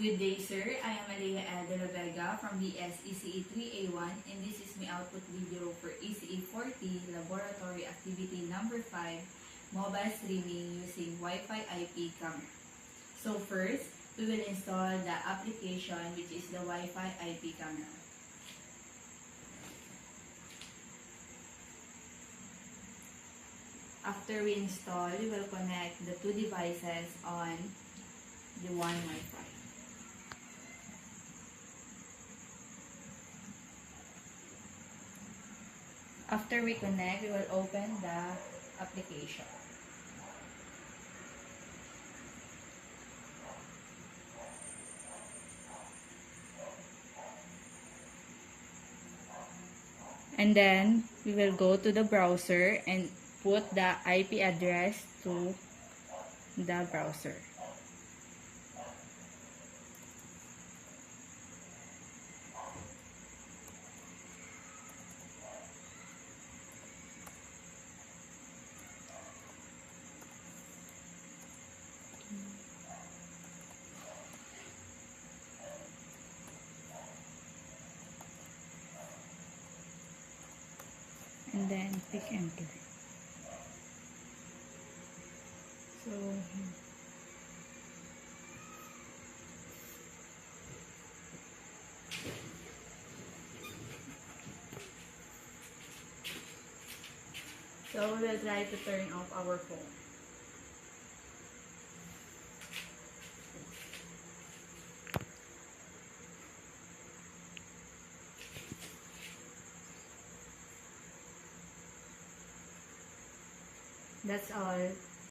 Good day, sir. I am Alea de la Vega from BS ECE 3A1 and this is my output video for ECE 40 Laboratory Activity Number 5 Mobile Streaming using Wi-Fi IP camera. So first, we will install the application which is the Wi-Fi IP camera. After we install, we will connect the two devices on the one Wi-Fi. After we connect, we will open the application. And then, we will go to the browser and put the IP address to the browser. And then click enter. So we will try to turn off our phone. That's all.